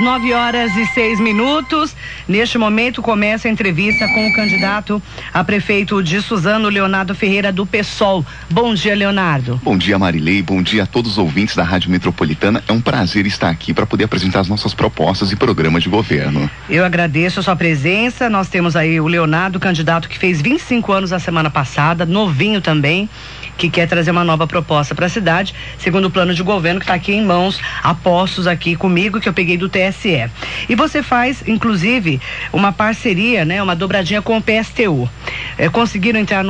9h06. Neste momento começa a entrevista com o candidato a prefeito de Suzano, Leonardo Ferreira, do PSOL. Bom dia, Leonardo. Bom dia, Marilei. Bom dia a todos os ouvintes da Rádio Metropolitana. É um prazer estar aqui para poder apresentar as nossas propostas e programas de governo. Eu agradeço a sua presença. Nós temos aí o Leonardo, candidato que fez 25 anos a semana passada, novinho também, que quer trazer uma nova proposta para a cidade, segundo o plano de governo que está aqui em mãos, apostos aqui comigo, que eu peguei do TSE. E você faz, inclusive, uma parceria, né, uma dobradinha com o PSTU. Conseguiram entrar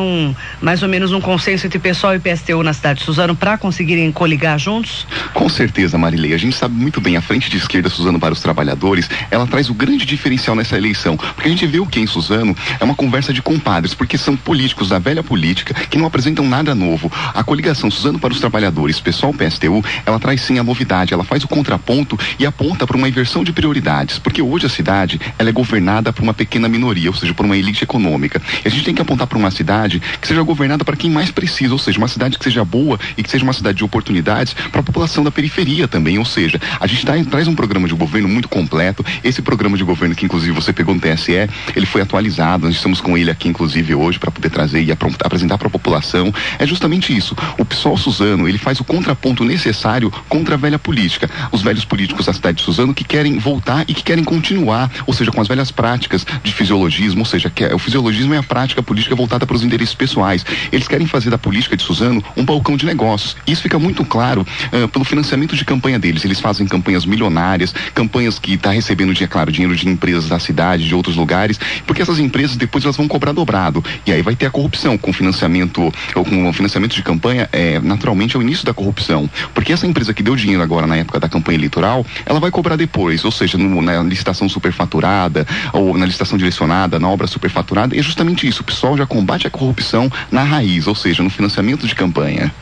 mais ou menos num consenso entre PSOL e PSTU na cidade de Suzano para conseguirem coligar juntos? Com certeza, Marilei. A gente sabe muito bem, a Frente de Esquerda Suzano para os Trabalhadores, ela traz o grande diferencial nessa eleição, porque a gente vê o que em Suzano é uma conversa de compadres, porque são políticos da velha política que não apresentam nada novo. A coligação Suzano para os Trabalhadores, PSOL, PSTU, ela traz sim a novidade, ela faz o contraponto e aponta para uma inversão de prioridades, porque hoje a cidade, ela é governada por uma pequena minoria, ou seja, por uma elite econômica. E a gente tem que apontar para uma cidade que seja governada para quem mais precisa, ou seja, uma cidade que seja boa e que seja uma cidade de oportunidades para a população da periferia também, ou seja, a gente traz um programa de governo muito completo. Esse programa de governo que inclusive você pegou no TSE, ele foi atualizado, nós estamos com ele aqui inclusive hoje para poder trazer e apresentar para a população. É justamente isso, o PSOL Suzano, ele faz o contraponto necessário contra a velha política, os velhos políticos da cidade de Suzano que querem voltar e que querem continuar, ou seja, com as velhas práticas de fisiologismo, ou seja, o fisiologismo é a prática política voltada para os interesses pessoais. Eles querem fazer da política de Suzano um balcão de negócios. Isso fica muito claro pelo financiamento de campanha deles. Eles fazem campanhas milionárias, campanhas que tá recebendo, dinheiro de empresas da cidade, de outros lugares, porque essas empresas depois elas vão cobrar dobrado. E aí vai ter a corrupção com financiamento, ou com o financiamento de campanha, naturalmente é o início da corrupção. Porque essa empresa que deu dinheiro agora na época da campanha eleitoral, ela vai cobrar depois, ou seja, na licitação superfaturada, ou na licitação direcionada, na obra superfaturada, e é justamente isso. O PSOL já combate a corrupção na raiz, ou seja, no financiamento de campanha.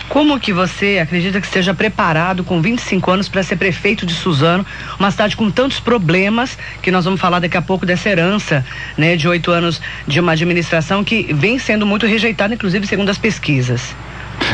Como que você acredita que esteja preparado com 25 anos para ser prefeito de Suzano, uma cidade com tantos problemas, que nós vamos falar daqui a pouco dessa herança, né, de 8 anos de uma administração que vem sendo muito rejeitada, inclusive segundo as pesquisas?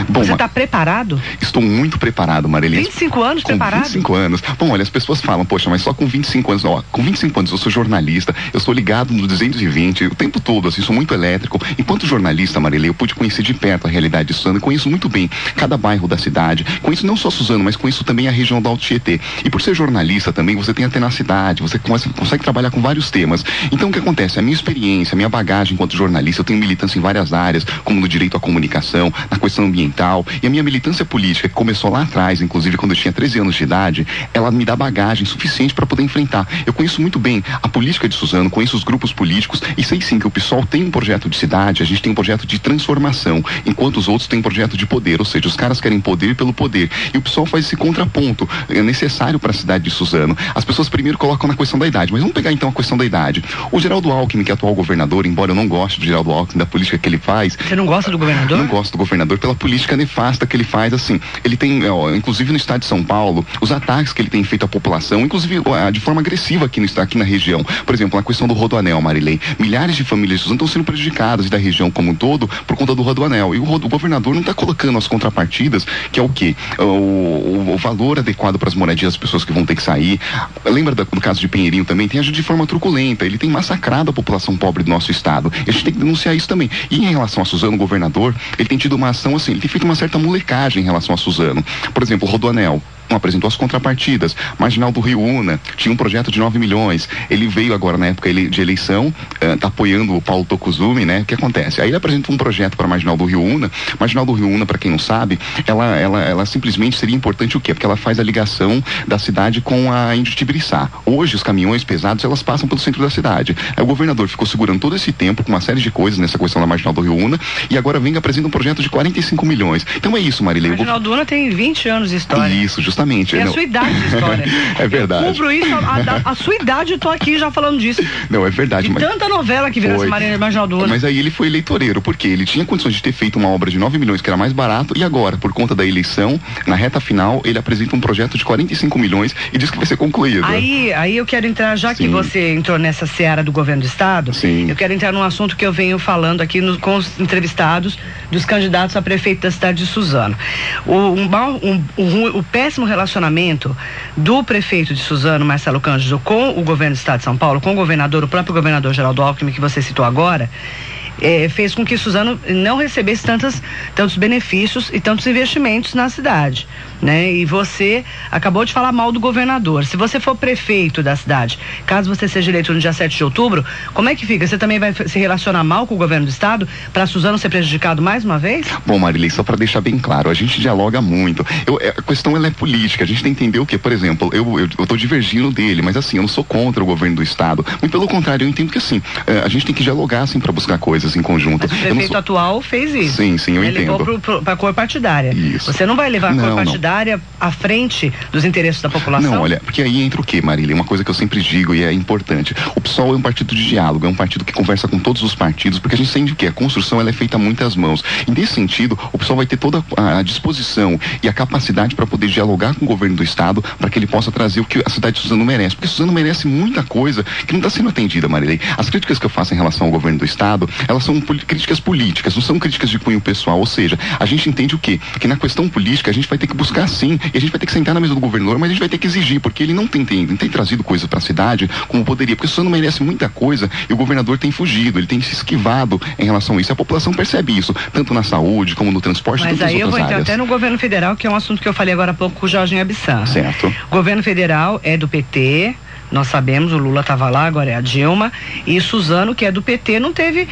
Bom, você está preparado? Estou muito preparado, Marilene. 25 anos preparado? 25 anos. Bom, olha, as pessoas falam, poxa, mas só com 25 anos. Ó, com 25 anos eu sou jornalista, eu sou ligado no 220 o tempo todo, assim, sou muito elétrico. Enquanto jornalista, Marilene, eu pude conhecer de perto a realidade de Suzano, conheço muito bem cada bairro da cidade, conheço não só Suzano, mas conheço também a região do Alto Tietê. E por ser jornalista também, você tem a tenacidade, você consegue trabalhar com vários temas. Então o que acontece? A minha experiência, a minha bagagem enquanto jornalista, eu tenho militância em várias áreas, como no direito à comunicação, na questão ambiental, e a minha militância política, que começou lá atrás, inclusive quando eu tinha 13 anos de idade, ela me dá bagagem suficiente para poder enfrentar. Eu conheço muito bem a política de Suzano, conheço os grupos políticos e sei sim que o PSOL tem um projeto de cidade, a gente tem um projeto de transformação, enquanto os outros têm um projeto de poder, ou seja, os caras querem poder pelo poder. E o PSOL faz esse contraponto, é necessário para a cidade de Suzano. As pessoas primeiro colocam na questão da idade, mas vamos pegar então a questão da idade. O Geraldo Alckmin, que é atual governador, embora eu não goste do Geraldo Alckmin, da política que ele faz... Você não gosta do governador? Não gosto do governador pela política nefasta que ele faz, assim, ele tem, inclusive no estado de São Paulo, os ataques que ele tem feito à população, inclusive de forma agressiva aqui na região. Por exemplo, a questão do Rodoanel, Marilei. Milhares de famílias de Suzano estão sendo prejudicadas, e da região como um todo, por conta do Rodoanel. E o governador não está colocando as contrapartidas, que é o quê? O valor adequado para as moradias das pessoas que vão ter que sair. Lembra do caso de Pinheirinho também? Tem agido de forma truculenta, ele tem massacrado a população pobre do nosso estado. E a gente tem que denunciar isso também. E em relação a Suzano, o governador, ele tem tido uma ação assim, ele tem feito uma certa molecagem em relação a Suzano. Por exemplo, o Rodoanel não apresentou as contrapartidas. Marginal do Rio Una tinha um projeto de 9 milhões. Ele veio agora na época de eleição, tá apoiando o Paulo Tokuzumi, né? O que acontece? Aí ele apresenta um projeto para Marginal do Rio Una. Marginal do Rio Una, para quem não sabe, ela simplesmente seria importante o quê? Porque ela faz a ligação da cidade com a Índio Tibiriçá. Hoje os caminhões pesados, elas passam pelo centro da cidade. Aí o governador ficou segurando todo esse tempo com uma série de coisas nessa questão da Marginal do Rio Una e agora vem e apresenta um projeto de 45 milhões. Então é isso, Marilei. Marginal do Una tem 20 anos de história. Isso, justamente. É a sua idade de história. É verdade. Eu cumpro isso, a sua idade eu tô aqui já falando disso. Não, é verdade. De tanta novela que virou essa Marginal do Una. Mas aí ele foi eleitoreiro, porque ele tinha condições de ter feito uma obra de 9 milhões, que era mais barato, e agora, por conta da eleição, na reta final, ele apresenta um projeto de 45 milhões e diz que vai ser concluído. Aí eu quero entrar, já que você entrou nessa seara do governo do estado, eu quero entrar num assunto que eu venho falando aqui com os entrevistados dos candidatos a prefeito da cidade de Suzano. O péssimo relacionamento do prefeito de Suzano, Marcelo Cândido, com o governo do estado de São Paulo, com o governador, o próprio governador Geraldo Alckmin, que você citou agora, fez com que Suzano não recebesse tantos benefícios e tantos investimentos na cidade, né? E você acabou de falar mal do governador. Se você for prefeito da cidade, caso você seja eleito no dia 7 de outubro, como é que fica? Você também vai se relacionar mal com o governo do estado para Suzano ser prejudicado mais uma vez? Bom, Marilei, só para deixar bem claro, a gente dialoga muito. A questão ela é política, a gente tem que entender o que, por exemplo, eu tô divergindo dele, mas assim, eu não sou contra o governo do estado. Muito pelo contrário, eu entendo que assim, a gente tem que dialogar assim para buscar coisas em conjunto. Mas o prefeito atual fez isso. Sim, eu entendo. Ele levou para a cor partidária. Isso. Você não vai levar a cor partidária à frente dos interesses da população? Não, olha, porque aí entra o quê, Marília? Uma coisa que eu sempre digo e é importante. O PSOL é um partido de diálogo, é um partido que conversa com todos os partidos, porque a gente entende que a construção ela é feita a muitas mãos. E nesse sentido, o PSOL vai ter toda a disposição e a capacidade para poder dialogar com o governo do estado, para que ele possa trazer o que a cidade de Suzano merece. Porque Suzano merece muita coisa que não está sendo atendida, Marília. As críticas que eu faço em relação ao governo do estado, elas são críticas políticas, não são críticas de cunho pessoal, ou seja, a gente entende o quê? Que na questão política a gente vai ter que buscar sim, e a gente vai ter que sentar na mesa do governador, mas a gente vai ter que exigir, porque ele não tem trazido coisas para a cidade como poderia, porque Suzano merece muita coisa e o governador tem fugido, ele tem se esquivado em relação a isso. A população percebe isso, tanto na saúde como no transporte, mas aí eu vou entrar até no governo federal, que é um assunto que eu falei agora há pouco com o Jorginho Abissar. Certo. O governo federal é do PT, nós sabemos, o Lula estava lá, agora é a Dilma, e Suzano, que é do PT, não teve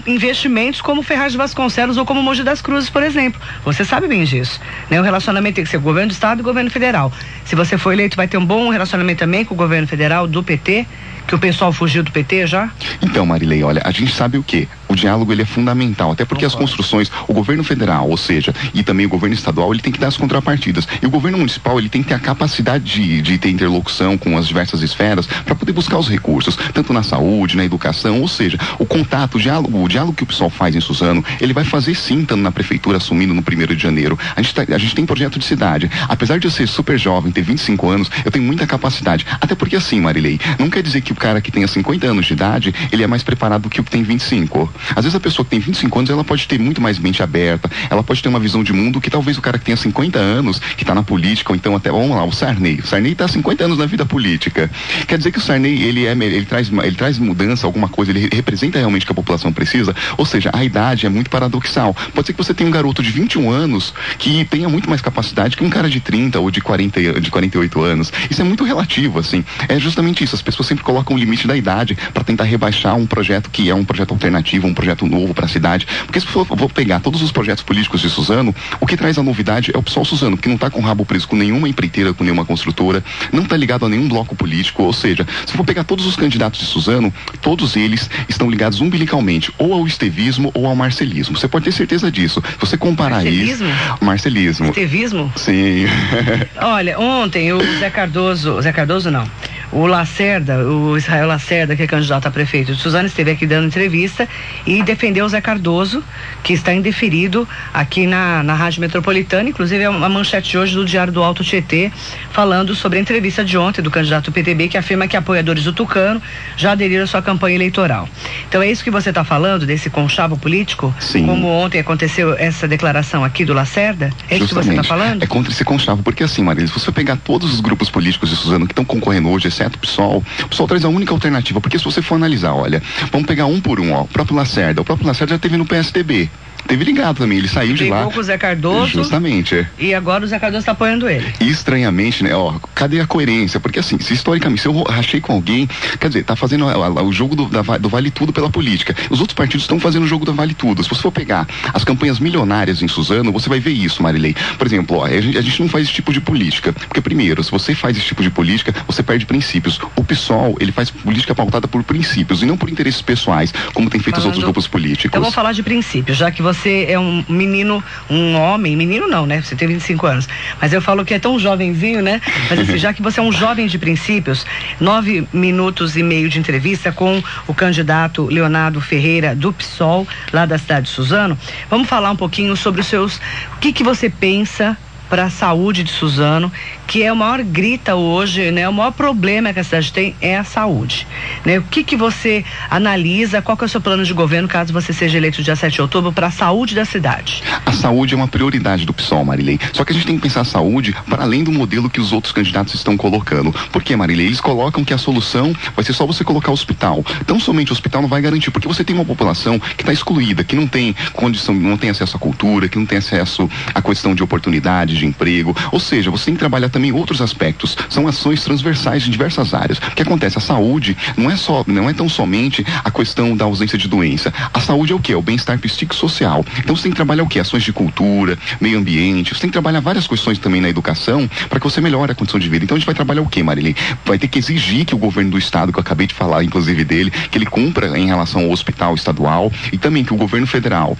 investimentos como Ferraz de Vasconcelos ou como Mogi das Cruzes, por exemplo. Você sabe bem disso, né? O relacionamento tem que ser governo do estado e governo federal. Se você for eleito, vai ter um bom relacionamento também com o governo federal do PT, que o pessoal fugiu do PT já? Então, Marilei, olha, a gente sabe o quê? O diálogo ele é fundamental, até porque as construções, o governo federal, ou seja, e também o governo estadual, ele tem que dar as contrapartidas. E o governo municipal, ele tem que ter a capacidade de ter interlocução com as diversas esferas para poder buscar os recursos, tanto na saúde, na educação, ou seja, o contato, o diálogo que o pessoal faz em Suzano, ele vai fazer sim, estando na prefeitura, assumindo no 1º de janeiro. A gente tem projeto de cidade. Apesar de eu ser super jovem, ter 25 anos, eu tenho muita capacidade. Até porque assim, Marilei, não quer dizer que o cara que tenha 50 anos de idade, ele é mais preparado do que o que tem 25. Às vezes a pessoa que tem 25 anos, ela pode ter muito mais mente aberta, ela pode ter uma visão de mundo que talvez o cara que tenha 50 anos, que está na política, ou então até, vamos lá, o Sarney está há 50 anos na vida política. Quer dizer que o Sarney, ele traz mudança, alguma coisa, ele representa realmente o que a população precisa, ou seja, a idade é muito paradoxal. Pode ser que você tenha um garoto de 21 anos que tenha muito mais capacidade que um cara de 30 ou de 48 anos. Isso é muito relativo, assim. É justamente isso, as pessoas sempre colocam o limite da idade para tentar rebaixar um projeto que é um projeto alternativo, um projeto novo para a cidade. Porque se eu vou pegar todos os projetos políticos de Suzano, o que traz a novidade é o PSOL Suzano, que não está com o rabo preso com nenhuma empreiteira, com nenhuma construtora, não está ligado a nenhum bloco político, ou seja, se eu for pegar todos os candidatos de Suzano, todos eles estão ligados umbilicalmente ou ao estevismo ou ao marcelismo. Você pode ter certeza disso. Se você comparar isso... Marcelismo? Estevismo? Sim. Olha, ontem o Zé Cardoso não. O Lacerda, o Israel Lacerda, que é candidato a prefeito de Suzano, esteve aqui dando entrevista e defendeu o Zé Cardoso, que está indeferido aqui na Rádio Metropolitana. Inclusive, é uma manchete hoje do Diário do Alto Tietê, falando sobre a entrevista de ontem do candidato do PTB, que afirma que apoiadores do Tucano já aderiram à sua campanha eleitoral. Então, é isso que você está falando, desse conchavo político? Sim. Como ontem aconteceu essa declaração aqui do Lacerda? É isso que você está falando? É contra esse conchavo, porque assim, Marília, se você pegar todos os grupos políticos de Suzano que estão concorrendo hoje, exceto o PSOL traz a única alternativa, porque se você for analisar, olha, vamos pegar um por um, ó, o próprio Lacerda já teve no PSDB. Teve ligado também, ele saiu de lá. Brigou com o Zé Cardoso. Justamente. E agora o Zé Cardoso está apoiando ele. E estranhamente, né, ó, cadê a coerência? Porque assim, se historicamente, se eu rachei com alguém, quer dizer, tá fazendo o jogo do vale tudo pela política. Os outros partidos estão fazendo o jogo do vale tudo. Se você for pegar as campanhas milionárias em Suzano, você vai ver isso, Marilei. Por exemplo, ó, a gente não faz esse tipo de política. Porque primeiro, se você faz esse tipo de política, você perde princípios. O PSOL, ele faz política pautada por princípios e não por interesses pessoais, como tem feito os outros grupos políticos. Então vamos falar de princípios, já que você é um menino, um homem, menino não, né? Você tem 25 anos, mas eu falo que é tão jovenzinho, né? Mas assim, já que você é um jovem de princípios, 9 minutos e meio de entrevista com o candidato Leonardo Ferreira do PSOL, lá da cidade de Suzano. Vamos falar um pouquinho sobre os seus, o que você pensa para a saúde de Suzano, que é o maior grita hoje, né? O maior problema que a cidade tem é a saúde, né? O que você analisa, qual que é o seu plano de governo caso você seja eleito dia 7 de outubro para a saúde da cidade? A saúde é uma prioridade do PSOL, Marilei. Só que a gente tem que pensar a saúde para além do modelo que os outros candidatos estão colocando. Por quê, Marilei? Eles colocam que a solução vai ser só você colocar o hospital. Então somente o hospital não vai garantir, porque você tem uma população que está excluída, que não tem condição, não tem acesso à cultura, que não tem acesso à questão de oportunidade, de emprego. Ou seja, você tem que trabalhar também outros aspectos. São ações transversais em diversas áreas. O que acontece? A saúde não é tão somente a questão da ausência de doença. A saúde é o quê? É o bem-estar psicossocial. Então você tem que trabalhar o quê? Ações de cultura, meio ambiente. Você tem que trabalhar várias questões também na educação para que você melhore a condição de vida. Então a gente vai trabalhar o quê, Marilei? Vai ter que exigir que o governo do estado, que eu acabei de falar, inclusive dele, que ele cumpra em relação ao hospital estadual e também que o governo federal,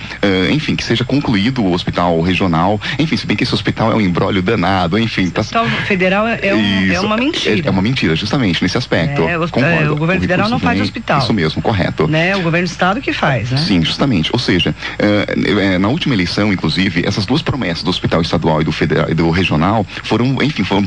enfim, que seja concluído o hospital regional. Enfim, se bem que esse hospital é um imbróglio danado, enfim. O hospital federal é uma mentira. É uma mentira, justamente, nesse aspecto. O governo federal não faz hospital. Isso mesmo, correto. Né? O governo do estado que faz, né? Sim, justamente. Ou seja, na última eleição, inclusive, essas duas promessas do hospital estadual e do federal e do regional foram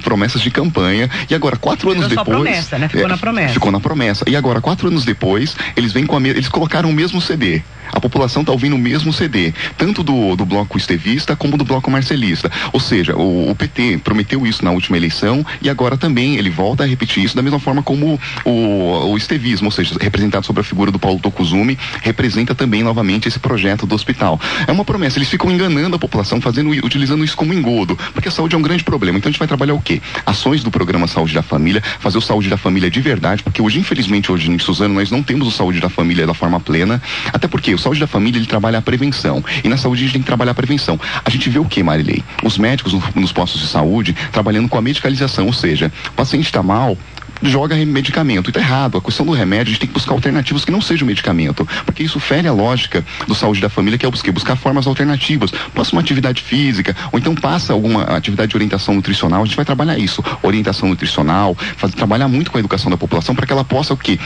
promessas de campanha, e agora 4 anos depois... promessa, né? Ficou na promessa. Ficou na promessa. E agora, 4 anos depois, eles vêm eles colocaram o mesmo CD. A população está ouvindo o mesmo CD, tanto do bloco estevista como do bloco marcelista. Ou seja, o PT prometeu isso na última eleição e agora também ele volta a repetir isso da mesma forma como o estevismo, ou seja, representado sobre a figura do Paulo Tokuzumi, representa também novamente esse projeto do hospital. É uma promessa, eles ficam enganando a população, utilizando isso como engodo, porque a saúde é um grande problema. Então a gente vai trabalhar o quê? Ações do programa Saúde da Família, fazer o Saúde da Família de verdade, porque hoje, infelizmente, hoje em Suzano, nós não temos o Saúde da Família da forma plena, até porque o Saúde da Família, ele trabalha a prevenção, e na saúde a gente tem que trabalhar a prevenção. A gente vê o que, Marilei? Os médicos nos postos de saúde trabalhando com a medicalização, ou seja, o paciente está mal, joga medicamento. E tá errado. A questão do remédio, a gente tem que buscar alternativas que não sejam medicamento, porque isso fere a lógica do Saúde da Família, que é buscar formas alternativas. Passa uma atividade física, ou então passa alguma atividade de orientação nutricional. A gente vai trabalhar isso, orientação nutricional, trabalhar muito com a educação da população para que ela possa o quê?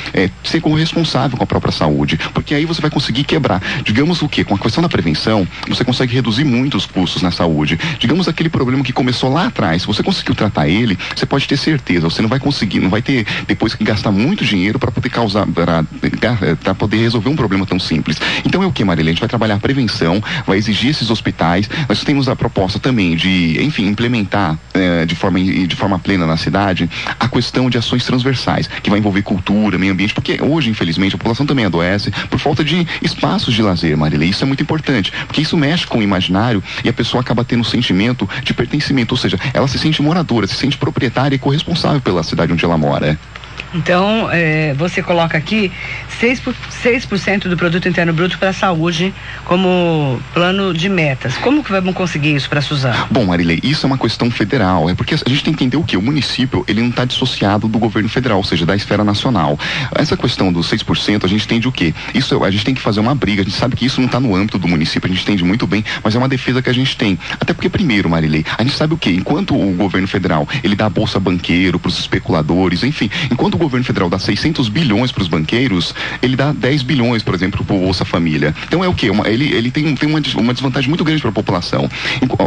Ser responsável com a própria saúde, porque aí você vai conseguir quebrar. Digamos o quê? Com a questão da prevenção, você consegue reduzir muito os custos na saúde. Digamos aquele problema que começou lá atrás, se você conseguiu tratar ele, você pode ter certeza, você não vai conseguir, não vai ter depois que gastar muito dinheiro para poder para poder resolver um problema tão simples. Então é o que, Marilene? A gente vai trabalhar a prevenção, vai exigir esses hospitais. Nós temos a proposta também de, enfim, implementar de forma plena na cidade a questão de ações transversais, que vai envolver cultura, meio ambiente, porque hoje, infelizmente, a população também adoece por falta de espaços de lazer, Marilene. Isso é muito importante, porque isso mexe com o imaginário e a pessoa acaba tendo um sentimento de pertencimento, ou seja, ela se sente moradora, se sente proprietária e corresponsável pela cidade onde ela mora. Então, você coloca aqui 6% do produto interno bruto para a saúde como plano de metas. Como que vamos conseguir isso para Suzano? Bom, Marilei, isso é uma questão federal, porque a gente tem que entender o que? O município, ele não está dissociado do governo federal, ou seja, da esfera nacional. Essa questão dos 6%, a gente entende o quê? Isso, a gente tem que fazer uma briga, a gente sabe que isso não está no âmbito do município, a gente entende muito bem, mas é uma defesa que a gente tem. Até porque, primeiro, Marilei, a gente sabe o quê? Enquanto o governo federal, ele dá a bolsa banqueiro para os especuladores, enfim, enquanto o governo federal dá 600 bilhões para os banqueiros, ele dá 10 bilhões, por exemplo, para o Bolsa Família. Então é o quê? Ele tem uma desvantagem muito grande para a população.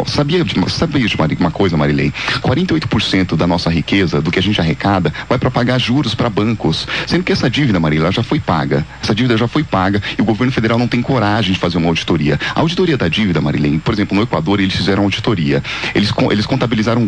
Sabia de uma coisa, Marilei? 48% da nossa riqueza, do que a gente arrecada, vai para pagar juros para bancos. Sendo que essa dívida, Marilei, ela já foi paga. Essa dívida já foi paga e o governo federal não tem coragem de fazer uma auditoria. A auditoria da dívida, Marilei, por exemplo, no Equador, eles fizeram auditoria. Eles contabilizaram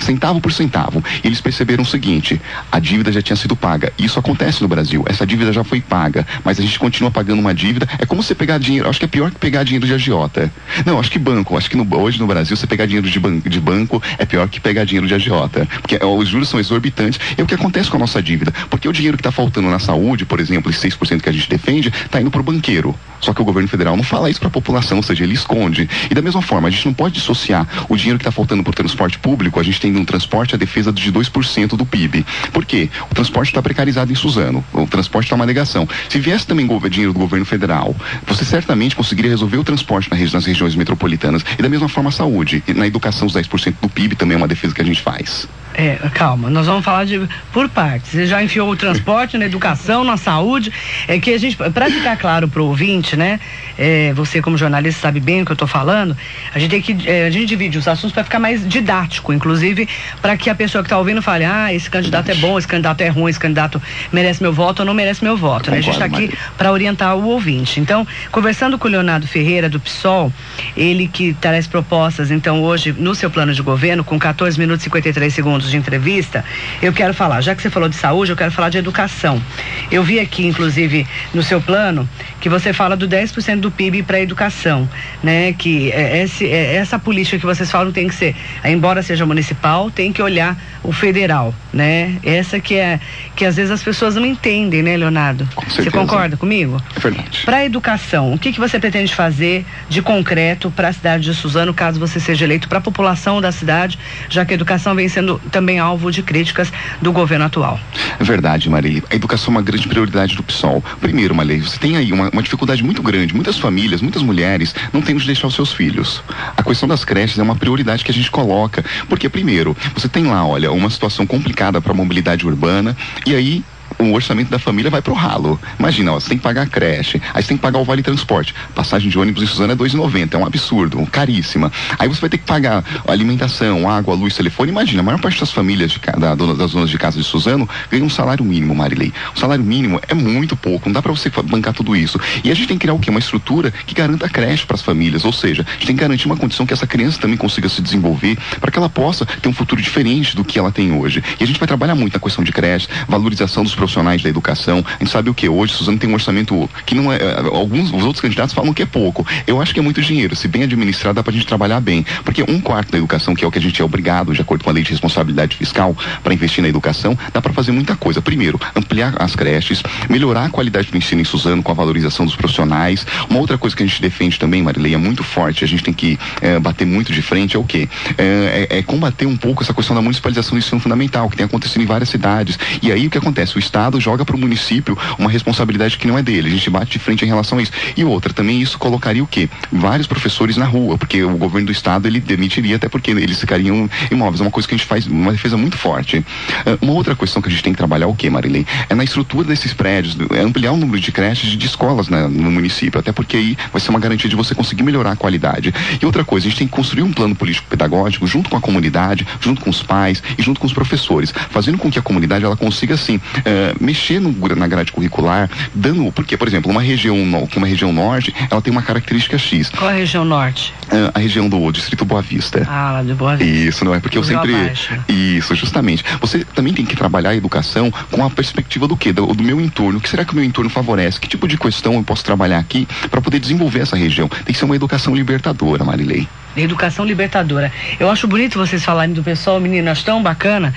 centavo por centavo. E eles perceberam o seguinte: a dívida já tinha sido paga. Isso acontece no Brasil. Essa dívida já foi paga, mas a gente continua pagando uma dívida. É como você pegar dinheiro, acho que é pior que pegar dinheiro de agiota. Não, acho que banco, hoje no Brasil, você pegar dinheiro de banco é pior que pegar dinheiro de agiota, porque os juros são exorbitantes. É o que acontece com a nossa dívida, porque o dinheiro que está faltando na saúde, por exemplo, esse 6% que a gente defende, está indo para o banqueiro. Só que o governo federal não fala isso para a população, ou seja, ele esconde. E da mesma forma, a gente não pode dissociar o dinheiro que está faltando por transporte público, a gente tem no transporte a defesa de 2% do PIB. Por quê? O transporte está precarizado em Suzano, o transporte está uma negação. Se viesse também dinheiro do governo federal, você certamente conseguiria resolver o transporte nas regiões metropolitanas e da mesma forma a saúde. E na educação, os 10% do PIB também é uma defesa que a gente faz. Calma, nós vamos falar por partes. Você já enfiou o transporte, na educação, na saúde. É que a gente, para ficar claro pro ouvinte, né? Você como jornalista sabe bem o que eu tô falando. A gente tem que, a gente divide os assuntos para ficar mais didático, inclusive para que a pessoa que tá ouvindo fale, esse candidato é bom, esse candidato é ruim, esse candidato merece meu voto ou não merece meu voto, né? A gente tá aqui para orientar o ouvinte. Então, conversando com o Leonardo Ferreira do PSOL, ele que traz propostas, então, hoje no seu plano de governo, com 14 minutos e 53 segundos de entrevista, eu quero falar, já que você falou de saúde, eu quero falar de educação. Eu vi aqui, inclusive, no seu plano, que você fala do 10% do PIB para educação, né? Que essa política que vocês falam tem que ser, embora seja municipal, tem que olhar o federal, né? Essa que às vezes as pessoas não entendem, né, Leonardo? Com certeza. Você concorda comigo? É verdade. Para a educação, o que você pretende fazer de concreto para a cidade de Suzano, caso você seja eleito, para a população da cidade, já que a educação vem sendo também alvo de críticas do governo atual? É verdade, Marili. A educação é uma grande prioridade do PSOL. Primeiro, Marili, você tem aí uma dificuldade muito grande. Muitas famílias, muitas mulheres não têm onde deixar os seus filhos. A questão das creches é uma prioridade que a gente coloca. Porque, primeiro, você tem lá, olha, uma situação complicada para a mobilidade urbana, e aí o orçamento da família vai pro ralo. Imagina, você tem que pagar a creche, aí você tem que pagar o vale transporte. Passagem de ônibus em Suzano é R$2,90, é um absurdo, caríssima. Aí você vai ter que pagar alimentação, água, luz, telefone. Imagina, a maior parte das famílias das donas de casa de Suzano ganha um salário mínimo, Marilei. O salário mínimo é muito pouco, não dá pra você bancar tudo isso. E a gente tem que criar o quê? Uma estrutura que garanta a creche para as famílias, ou seja, a gente tem que garantir uma condição que essa criança também consiga se desenvolver para que ela possa ter um futuro diferente do que ela tem hoje. E a gente vai trabalhar muito na questão de creche, valorização dos profissionais da educação. A gente sabe o que hoje Suzano tem um orçamento que não é, os outros candidatos falam que é pouco. Eu acho que é muito dinheiro. Se bem administrado, dá pra gente trabalhar bem. Porque 1/4 da educação, que é o que a gente é obrigado, de acordo com a lei de responsabilidade fiscal, para investir na educação, dá para fazer muita coisa. Primeiro, ampliar as creches, melhorar a qualidade do ensino em Suzano com a valorização dos profissionais. Uma outra coisa que a gente defende também, Marilei, é muito forte, a gente tem que bater muito de frente, é o quê? É combater um pouco essa questão da municipalização do ensino fundamental, que tem acontecido em várias cidades. E aí o que acontece? O Estado joga para o município uma responsabilidade que não é dele. A gente bate de frente em relação a isso. E outra, também isso colocaria o quê? Vários professores na rua, porque o governo do Estado, ele demitiria, até porque eles ficariam imóveis. É uma coisa que a gente faz, uma defesa muito forte. Uma outra questão que a gente tem que trabalhar, o quê, Marilei? É na estrutura desses prédios, é ampliar o número de creches e de escolas no município, até porque aí vai ser uma garantia de você conseguir melhorar a qualidade. E outra coisa, a gente tem que construir um plano político-pedagógico junto com a comunidade, junto com os pais e junto com os professores, fazendo com que a comunidade ela consiga, assim, mexer na grade curricular, dando, porque, por exemplo, uma região norte, ela tem uma característica X. Qual é a região norte? A região do Distrito Boa Vista. Lá de Boa Vista. Isso, não é? Porque eu sempre... Isso, justamente. Você também tem que trabalhar a educação com a perspectiva do quê? Do meu entorno. O que será que o meu entorno favorece? Que tipo de questão eu posso trabalhar aqui para poder desenvolver essa região? Tem que ser uma educação libertadora, Marilei. Educação libertadora. Eu acho bonito vocês falarem do pessoal, menino, acho tão bacana,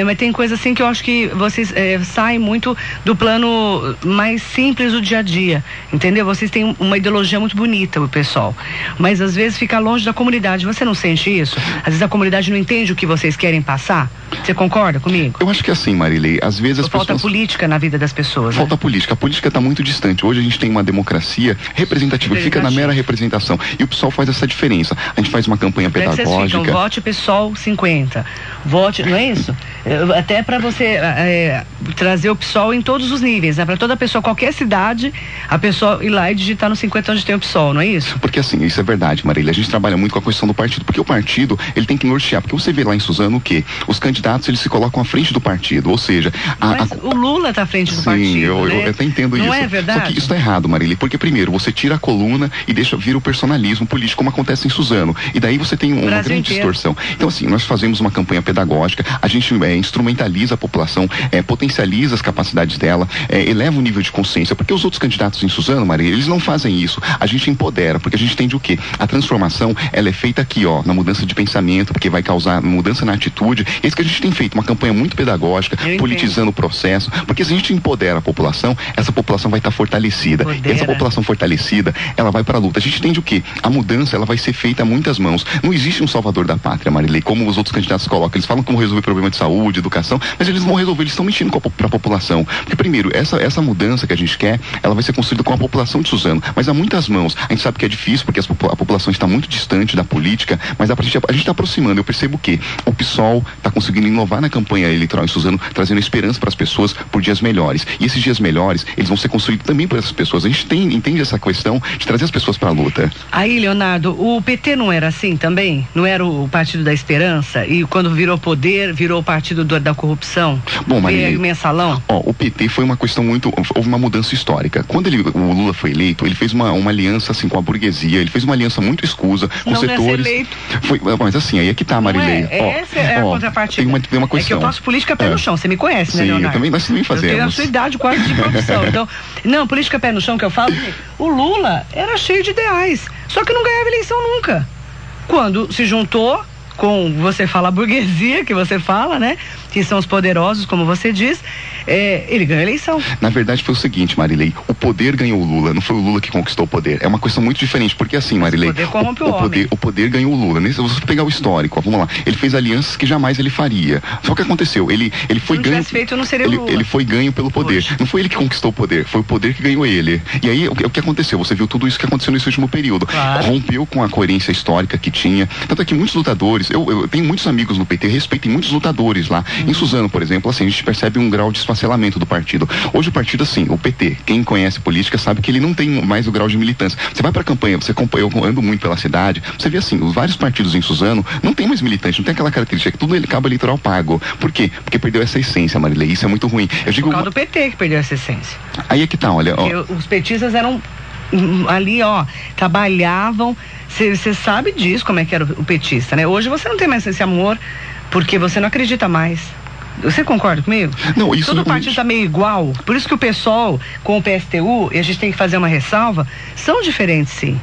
mas tem coisa assim que eu acho que vocês saem muito do plano mais simples do dia a dia, entendeu? Vocês têm uma ideologia muito bonita, o pessoal, mas às vezes fica longe da comunidade. Você não sente isso? Às vezes a comunidade não entende o que vocês querem passar? Você concorda comigo? Eu acho que é assim, Marilei, às vezes as pessoas... Falta política na vida das pessoas. Falta política. A política está muito distante. Hoje a gente tem uma democracia representativa, fica na mera representação. E o PSOL faz essa diferença. A gente faz uma campanha pedagógica. Vocês ficam, vote PSOL 50. Vote, não é isso? Até para você trazer o PSOL em todos os níveis, né? Para toda pessoa, qualquer cidade, a pessoa ir lá e digitar no 50 onde tem o PSOL, não é isso? Porque assim, isso é verdade, Marília. A gente trabalha muito com a questão do partido, porque o partido, ele tem que nortear. Porque você vê lá em Suzano o quê? Os candidatos, eles se colocam à frente do partido, ou seja... Mas o Lula está à frente do partido, eu até entendo isso. Não é verdade? Só que isso está errado, Marília, porque primeiro, você tira a coluna e vira o personalismo político, como acontece em Suzano. E daí você tem uma grande distorção. Então assim, nós fazemos uma campanha pedagógica, a gente instrumentaliza a população, potencializa as capacidades dela, eleva o nível de consciência, porque os outros candidatos em Suzano, Maria, eles não fazem isso. A gente empodera, porque a gente entende o quê? A transformação, ela é feita aqui, ó, na mudança de pensamento, porque vai causar mudança na atitude. É isso que a gente tem feito, uma campanha muito pedagógica, politizando o processo, porque se a gente empodera a população, essa população vai estar fortalecida. E essa população fortalecida, ela vai para a luta. A gente entende o quê? A mudança, ela vai ser feita muitas mãos. Não existe um salvador da pátria, Marilei, como os outros candidatos colocam. Eles falam como resolver problema de saúde, educação, mas eles vão resolver, eles estão mentindo para a população. Porque, primeiro, essa mudança que a gente quer, ela vai ser construída com a população de Suzano, mas há muitas mãos. A gente sabe que é difícil, porque a população está muito distante da política, mas a gente está aproximando. Eu percebo que o PSOL está conseguindo inovar na campanha eleitoral em Suzano, trazendo esperança para as pessoas por dias melhores. E esses dias melhores, eles vão ser construídos também por essas pessoas. A gente entende essa questão de trazer as pessoas para a luta. Aí, Leonardo, o PT não era assim também? Não era o partido da esperança? E quando virou poder, virou o partido da corrupção? Bom, Marilei, mensalão? O PT foi uma questão houve uma mudança histórica. Quando o Lula foi eleito, ele fez uma aliança assim com a burguesia, ele fez uma aliança muito escusa com setores. Mas assim, aí é que tá, Marilei. Essa é a contrapartida. Tem uma questão. É que eu faço política pé no chão, você me conhece, né, Leonardo? Nós também fazemos. Eu tenho a sua idade quase de profissão. Então, não, política pé no chão que eu falo, o Lula era cheio de ideais, só que não ganhava eleição nunca. Quando se juntou com, você fala, a burguesia, que você fala, né? Que são os poderosos, como você diz, ele ganhou a eleição. Na verdade foi o seguinte, Marilei, o poder ganhou o Lula, não foi o Lula que conquistou o poder. É uma questão muito diferente, porque assim, Marilei, o poder corrompe o homem. O poder ganhou o Lula. Se você pegar o histórico, vamos lá, ele fez alianças que jamais ele faria. Só que aconteceu, ele foi ganho. Se não tivesse feito, não seria o Lula. Ele foi ganho pelo poder. Hoje. Não foi ele que conquistou o poder, foi o poder que ganhou ele. E aí, o que aconteceu? Você viu tudo isso que aconteceu nesse último período. Claro. Rompeu com a coerência histórica que tinha. Tanto é que muitos lutadores, eu tenho muitos amigos no PT, respeito muitos lutadores lá. Em Suzano, por exemplo, assim, a gente percebe um grau de esfacelamento do partido. Hoje o partido, assim, o PT, quem conhece política sabe que ele não tem mais o grau de militância. Você vai pra campanha, eu ando muito pela cidade, você vê assim, os vários partidos em Suzano não tem mais militante, não tem aquela característica que tudo ele cabo eleitoral pago. Por quê? Porque perdeu essa essência, Marilei, isso é muito ruim. Eu digo, por causa do PT que perdeu essa essência. Aí é que tá, olha. Os petistas eram ali, trabalhavam, você sabe disso, como é que era o petista, né? Hoje você não tem mais esse amor, porque você não acredita mais. Você concorda comigo? Não, isso todo partido está meio igual. Por isso que o PSOL com o PSTU, e a gente tem que fazer uma ressalva, são diferentes, sim.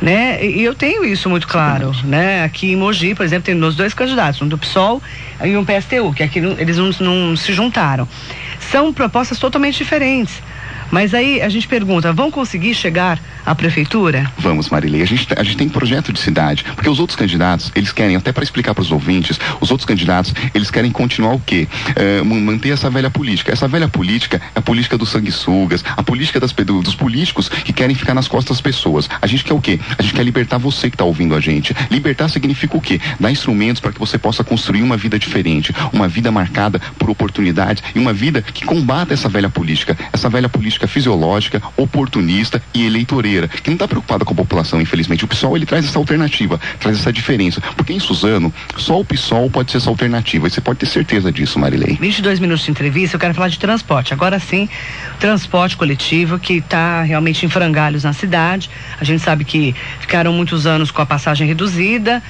Né? E eu tenho isso muito claro, né? Aqui em Mogi, por exemplo, tem os dois candidatos, um do PSOL e um PSTU, que aqui eles não se juntaram. São propostas totalmente diferentes. Mas aí a gente pergunta, vão conseguir chegar à prefeitura? Vamos, Marilei, a gente tem projeto de cidade, porque os outros candidatos, eles querem, até para explicar para os ouvintes, os outros candidatos, eles querem continuar o quê? Manter essa velha política. Essa velha política é a política dos sanguessugas, a política dos políticos que querem ficar nas costas das pessoas. A gente quer o quê? A gente quer libertar você que está ouvindo a gente. Libertar significa o quê? Dar instrumentos para que você possa construir uma vida diferente, uma vida marcada por oportunidades e uma vida que combata essa velha política fisiológica, oportunista e eleitoreira, que não está preocupada com a população, infelizmente. O PSOL, ele traz essa alternativa, traz essa diferença, porque em Suzano, só o PSOL pode ser essa alternativa, e você pode ter certeza disso, Marilei. 22 minutos de entrevista, eu quero falar de transporte. Agora sim, transporte coletivo que está realmente em frangalhos na cidade. A gente sabe que ficaram muitos anos com a passagem reduzida,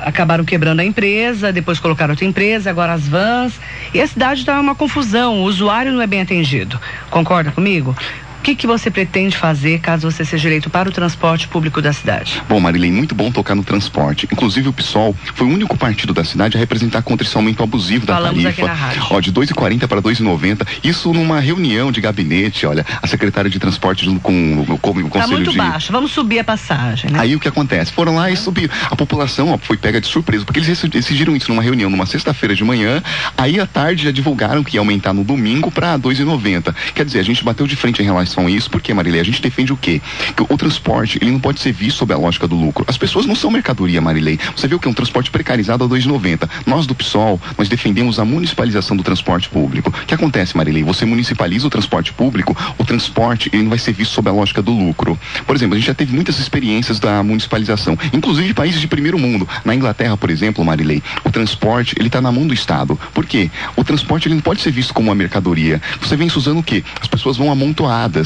acabaram quebrando a empresa, depois colocaram outra empresa, agora as vans, e a cidade está uma confusão, o usuário não é bem atendido. Concorda comigo? O que você pretende fazer caso você seja eleito para o transporte público da cidade? Bom, Marilei, muito bom tocar no transporte. Inclusive o PSOL foi o único partido da cidade a representar contra esse aumento abusivo da tarifa. Aqui na rádio. De 2,40 para 2,90. Isso numa reunião de gabinete, olha, a secretária de transporte com o conselho tá muito baixo, vamos subir a passagem, né? Aí o que acontece? Foram lá e subiram. A população foi pega de surpresa, porque eles decidiram isso numa reunião numa sexta-feira de manhã, aí à tarde já divulgaram que ia aumentar no domingo para 2,90. Quer dizer, a gente bateu de frente em relação a isso, porque, Marilei, a gente defende o quê? Que o transporte, ele não pode ser visto sob a lógica do lucro. As pessoas não são mercadoria, Marilei. Você vê o que é um transporte precarizado a 2,90. Nós do PSOL, nós defendemos a municipalização do transporte público. O que acontece, Marilei? Você municipaliza o transporte público, o transporte, ele não vai ser visto sob a lógica do lucro. Por exemplo, a gente já teve muitas experiências da municipalização, inclusive de países de primeiro mundo. Na Inglaterra, por exemplo, Marilei, o transporte, ele está na mão do Estado. Por quê? O transporte, ele não pode ser visto como uma mercadoria. Você vem usando o quê? As pessoas vão amontoadas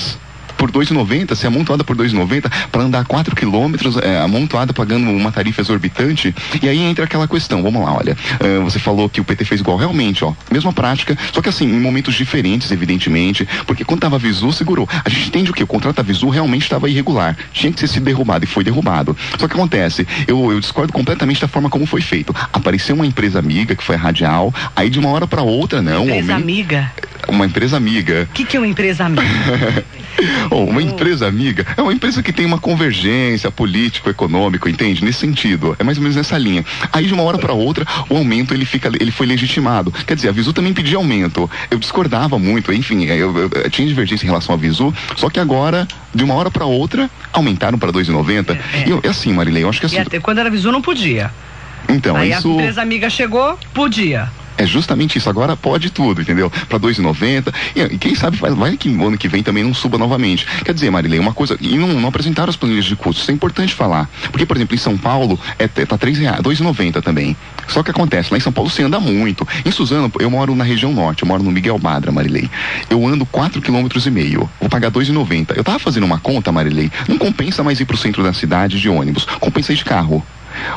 por 2,90, se amontoada por 2,90 para andar 4 quilômetros, amontoada pagando uma tarifa exorbitante. E aí entra aquela questão, vamos lá, olha, você falou que o PT fez igual, realmente, mesma prática, só que assim, em momentos diferentes, evidentemente, porque quando tava a Visu, segurou. A gente entende o que? O contrato da Visu realmente estava irregular, tinha que ter sido derrubado e foi derrubado. Só que acontece, eu discordo completamente da forma como foi feito. Apareceu uma empresa amiga, que foi a Radial, aí de uma hora para outra, não. Empresa amiga? Uma empresa amiga. O que é uma empresa amiga? Uma empresa amiga é uma empresa que tem uma convergência político-econômico, entende? Nesse sentido, é mais ou menos nessa linha. Aí de uma hora para outra, o aumento ele foi legitimado. Quer dizer, a Visu também pedia aumento. Eu discordava muito, enfim, eu tinha divergência em relação à Visu, só que agora, de uma hora para outra, aumentaram para 2,90. E assim, Marilei, eu acho que assim... E até quando era Visu não podia. Então, aí isso... a empresa amiga chegou, podia. É justamente isso, agora pode tudo, entendeu? Para 2,90 e quem sabe vai que no ano que vem também não suba novamente. Quer dizer, Marilei, uma coisa, e não apresentaram as planilhas de custos, isso é importante falar. Porque, por exemplo, em São Paulo tá R$3, 2,90 também. Só que acontece, lá em São Paulo você anda muito. Em Suzano, eu moro na região norte, eu moro no Miguel Badra, Marilei. Eu ando 4,5 km, vou pagar R$2,90. Eu tava fazendo uma conta, Marilei, não compensa mais ir pro centro da cidade de ônibus, compensa ir de carro.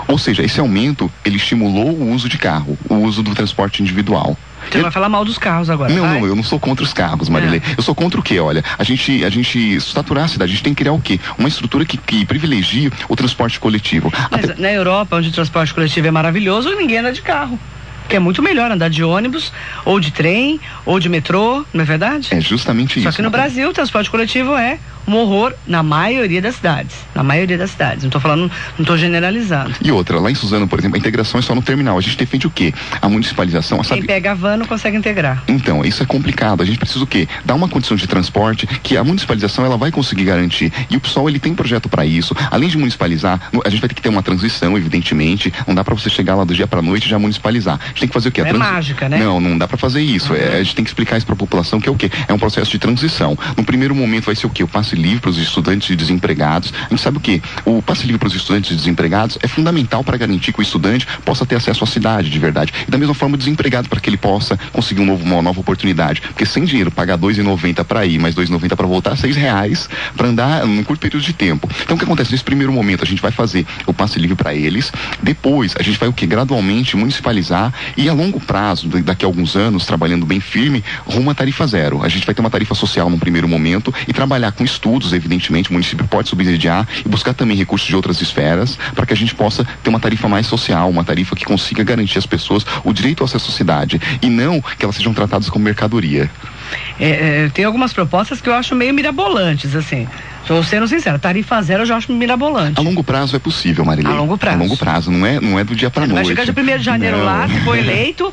Ou seja, esse aumento, ele estimulou o uso de carro, o uso do transporte individual. Você vai falar mal dos carros agora. Não, eu não sou contra os carros, Marilei. Eu sou contra o quê? Olha, a gente saturar a cidade, a gente tem que criar o quê? Uma estrutura que privilegie o transporte coletivo. Mas na Europa, onde o transporte coletivo é maravilhoso, ninguém anda de carro. Que é muito melhor andar de ônibus, ou de trem, ou de metrô, não é verdade? É justamente isso. Só que no Brasil, o transporte coletivo é um horror na maioria das cidades. Na maioria das cidades. Não estou falando, não estou generalizando. E outra, lá em Suzano, por exemplo, a integração é só no terminal. A gente defende o quê? A municipalização. Quem pega a van não consegue integrar. Então, isso é complicado. A gente precisa o quê? Dar uma condição de transporte que a municipalização ela vai conseguir garantir. E o PSOL, ele tem projeto para isso. Além de municipalizar, a gente vai ter que ter uma transição, evidentemente. Não dá para você chegar lá do dia para noite e já municipalizar. A gente tem que fazer o quê? É mágica, né? Não dá para fazer isso. A gente tem que explicar isso para a população que é o quê? É um processo de transição. No primeiro momento vai ser o quê? O passe livre para os estudantes e desempregados. A gente sabe o quê? O passe livre para os estudantes e desempregados é fundamental para garantir que o estudante possa ter acesso à cidade de verdade. E da mesma forma o desempregado, para que ele possa conseguir uma nova oportunidade. Porque sem dinheiro, pagar R$2,90 para ir, mais R$2,90 para voltar, R$6 para andar num curto período de tempo. Então o que acontece? Nesse primeiro momento a gente vai fazer o passe livre para eles, depois a gente vai o quê? Gradualmente municipalizar e a longo prazo, daqui a alguns anos, trabalhando bem firme, rumo à tarifa zero. A gente vai ter uma tarifa social num primeiro momento e trabalhar com estudos, evidentemente, o município pode subsidiar e buscar também recursos de outras esferas para que a gente possa ter uma tarifa mais social, uma tarifa que consiga garantir às pessoas o direito ao acesso à cidade e não que elas sejam tratadas como mercadoria. Tem algumas propostas que eu acho meio mirabolantes, assim. Estou sendo sincero, tarifa zero eu já acho mirabolante. A longo prazo é possível, Marilei. A longo prazo. A longo prazo, não é do dia para noite. Vai chegar de 1º de janeiro lá, se for eleito,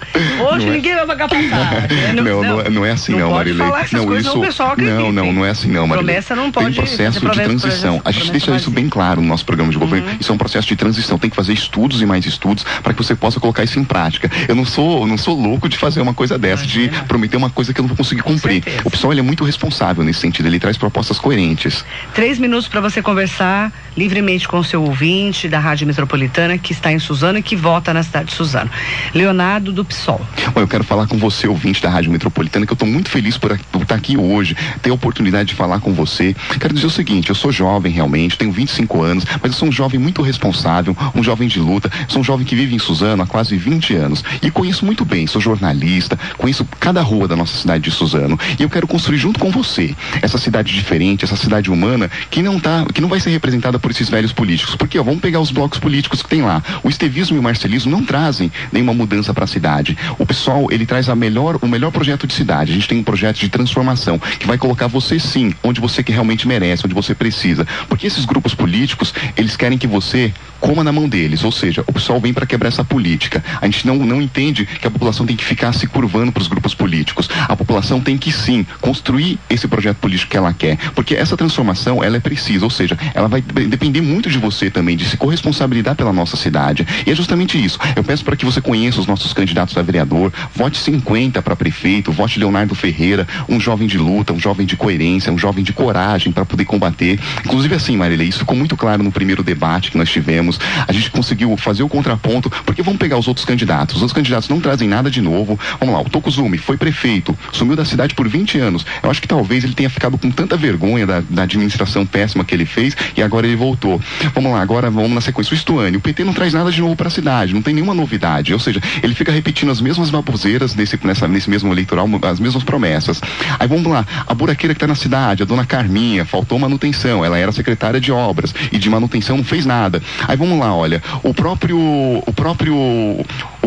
hoje ninguém vai pagar passagem. Não é assim não, Marilei. Não pode falar essas coisas, o pessoal acredita. Não é assim não, Marilei. Promessa não pode. Tem processo de transição. A gente deixa isso bem claro no nosso programa de governo. Isso é um processo de transição. Tem que fazer estudos e mais estudos para que você possa colocar isso em prática. Eu não sou louco de fazer uma coisa dessa, de prometer uma coisa que eu não vou conseguir cumprir. O pessoal ele é muito responsável nesse sentido. Ele traz propostas coerentes. 3 minutos para você conversar livremente com o seu ouvinte da Rádio Metropolitana que está em Suzano e que vota na cidade de Suzano. Leonardo do PSOL. Bom, eu quero falar com você, ouvinte da Rádio Metropolitana, que eu estou muito feliz por estar aqui hoje, ter a oportunidade de falar com você. Quero dizer o seguinte, eu sou jovem realmente, tenho 25 anos, mas eu sou um jovem muito responsável, um jovem de luta, sou um jovem que vive em Suzano há quase 20 anos e conheço muito bem, sou jornalista, conheço cada rua da nossa cidade de Suzano e eu quero construir junto com você essa cidade diferente, essa cidade humana que não vai ser representada por esses velhos políticos. Porque, vamos pegar os blocos políticos que tem lá. O estevismo e o marcelismo não trazem nenhuma mudança para a cidade. O PSOL, ele traz o melhor projeto de cidade. A gente tem um projeto de transformação que vai colocar você, sim, onde você que realmente merece, onde você precisa. Porque esses grupos políticos, eles querem que você coma na mão deles. Ou seja, o PSOL vem para quebrar essa política. A gente não entende que a população tem que ficar se curvando para os grupos políticos. A população tem que, sim, construir esse projeto político que ela quer. Porque essa transformação, ela é precisa. Ou seja, ela vai depender muito de você também, de se corresponsabilizar pela nossa cidade. E é justamente isso. Eu peço para que você conheça os nossos candidatos a vereador, vote 50 para prefeito, vote Leonardo Ferreira, um jovem de luta, um jovem de coerência, um jovem de coragem para poder combater. Inclusive assim, Marilei, isso ficou muito claro no primeiro debate que nós tivemos. A gente conseguiu fazer o contraponto, porque vamos pegar os outros candidatos. Os outros candidatos não trazem nada de novo. Vamos lá, o Tokuzumi foi prefeito, sumiu da cidade por 20 anos. Eu acho que talvez ele tenha ficado com tanta vergonha da administração péssima que ele fez e agora ele voltou. Vamos lá, agora vamos na sequência. O Stuani, o PT não traz nada de novo para a cidade, não tem nenhuma novidade, ou seja, ele fica repetindo as mesmas baboseiras nesse mesmo eleitoral, as mesmas promessas. Aí vamos lá, a buraqueira que está na cidade, a dona Carminha, faltou manutenção, ela era secretária de obras e de manutenção não fez nada. Aí vamos lá, olha, o próprio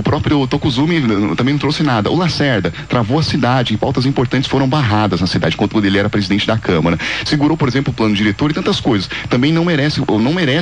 O próprio Tokuzumi também não trouxe nada. O Lacerda travou a cidade, em pautas importantes foram barradas na cidade, quando ele era presidente da Câmara. Segurou, por exemplo, o plano diretor e tantas coisas. Também não merece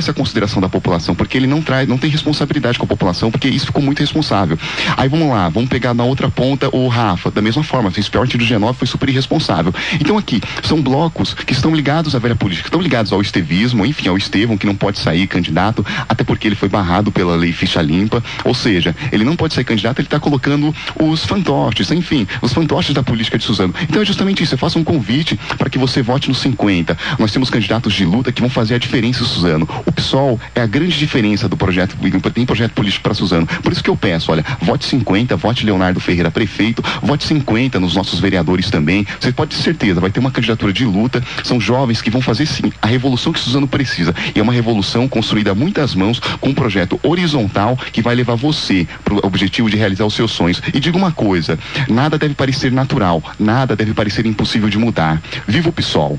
a consideração da população, porque ele não tem responsabilidade com a população, porque isso ficou muito irresponsável. Aí vamos lá, vamos pegar na outra ponta o Rafa, da mesma forma, fez pior do G9, foi super irresponsável. Então aqui, são blocos que estão ligados à velha política, estão ligados ao estevismo, enfim, ao Estevão, que não pode sair candidato, até porque ele foi barrado pela lei ficha limpa, ou seja, ele não pode sair candidato, ele está colocando os fantoches, enfim, os fantoches da política de Suzano. Então é justamente isso, eu faço um convite para que você vote nos 50. Nós temos candidatos de luta que vão fazer a diferença em Suzano. O PSOL é a grande diferença do projeto, tem projeto político para Suzano. Por isso que eu peço, olha, vote 50, vote Leonardo Ferreira prefeito, vote 50 nos nossos vereadores também. Você pode ter certeza, vai ter uma candidatura de luta, são jovens que vão fazer sim a revolução que Suzano precisa. E é uma revolução construída a muitas mãos, com um projeto horizontal que vai levar você para o objetivo de realizar os seus sonhos. E digo uma coisa, nada deve parecer natural, nada deve parecer impossível de mudar. Viva o PSOL!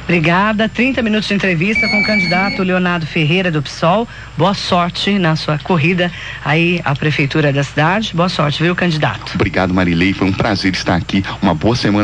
Obrigada. 30 minutos de entrevista com o candidato Leonardo Ferreira do PSOL. Boa sorte na sua corrida aí à prefeitura da cidade. Boa sorte, viu, candidato? Obrigado, Marilei. Foi um prazer estar aqui. Uma boa semana.